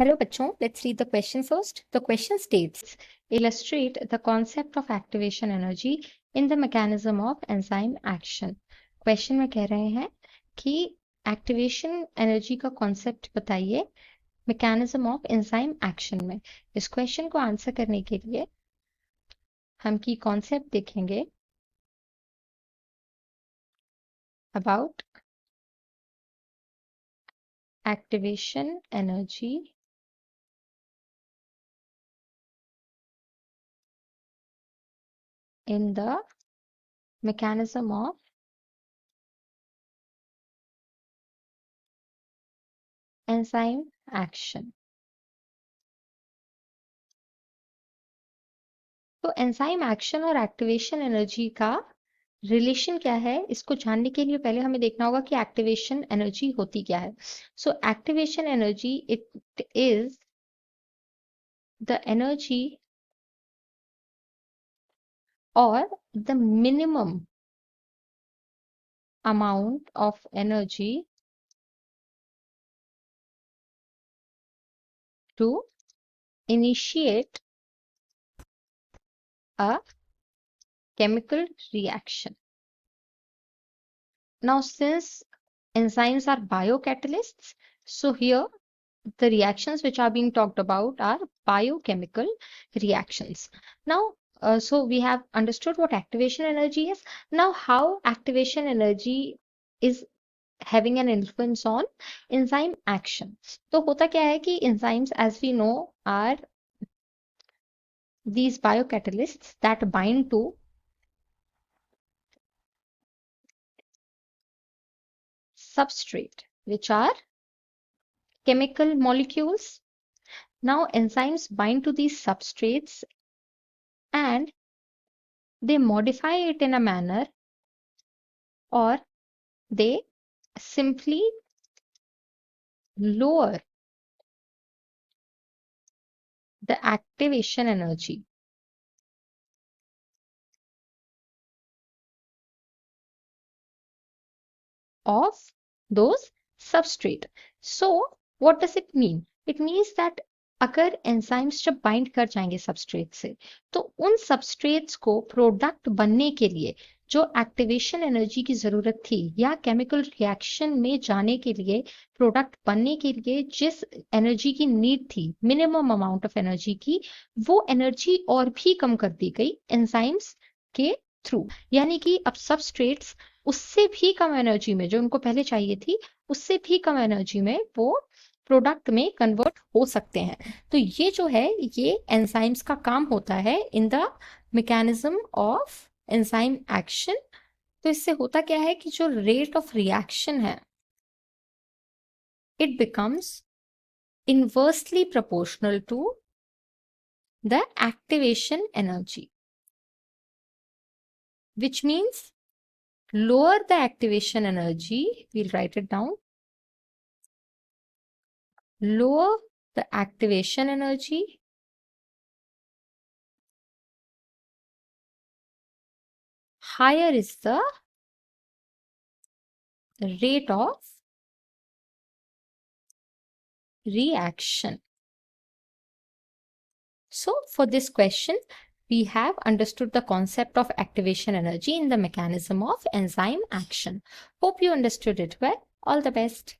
Hello बच्चों, let's read the question first. The question states, illustrate the concept of activation energy in the mechanism of enzyme action. Question में कह रहे हैं कि activation energy का concept बताइए mechanism of enzyme action में. इस question को आंसर करने के लिए हम की concept देखेंगे about activation energy in the mechanism of enzyme action. तो एंजाइम एक्शन और एक्टिवेशन एनर्जी का रिलेशन क्या है, इसको जानने के लिए पहले हमें देखना होगा कि एक्टिवेशन एनर्जी होती क्या है. So activation energy it is the energy or the minimum amount of energy to initiate a chemical reaction. Now, since enzymes are biocatalysts, so here the reactions which are being talked about are biochemical reactions. Now, so we have understood what activation energy is. Now, how activation energy is having an influence on enzyme action. तो होता क्या है कि enzymes, as we know, are these biocatalysts that bind to substrate, which are chemical molecules. Now, enzymes bind to these substrates and they modify it in a manner, or they simply lower the activation energy of those substrate. So what does it mean? It means that अगर enzymes जब bind कर जाएंगे substrate से, तो उन substrates को product बनने के लिए जो एक्टिवेशन एनर्जी की जरूरत थी या केमिकल रिएक्शन में जाने के लिए, प्रोडक्ट बनने के लिए जिस एनर्जी की नीड थी, मिनिमम अमाउंट ऑफ एनर्जी की, वो एनर्जी और भी कम कर दी गई एंजाइम्स के थ्रू. यानी कि अब सबस्ट्रेट्स उससे भी कम एनर्जी में, जो उनको पहले चाहिए थी, उससे भी कम एनर्जी में वो प्रोडक्ट में कन्वर्ट हो सकते हैं. तो ये जो है, ये एंजाइम्स का काम होता है in the mechanism of enzyme action. तो इससे होता क्या है कि जो रेट ऑफ रिएक्शन है, it becomes inversely proportional to the activation energy, which means lower the activation energy, we'll write it down, lower the activation energy, higher is the rate of reaction. So for this question, we have understood the concept of activation energy in the mechanism of enzyme action. Hope you understood it well. All the best.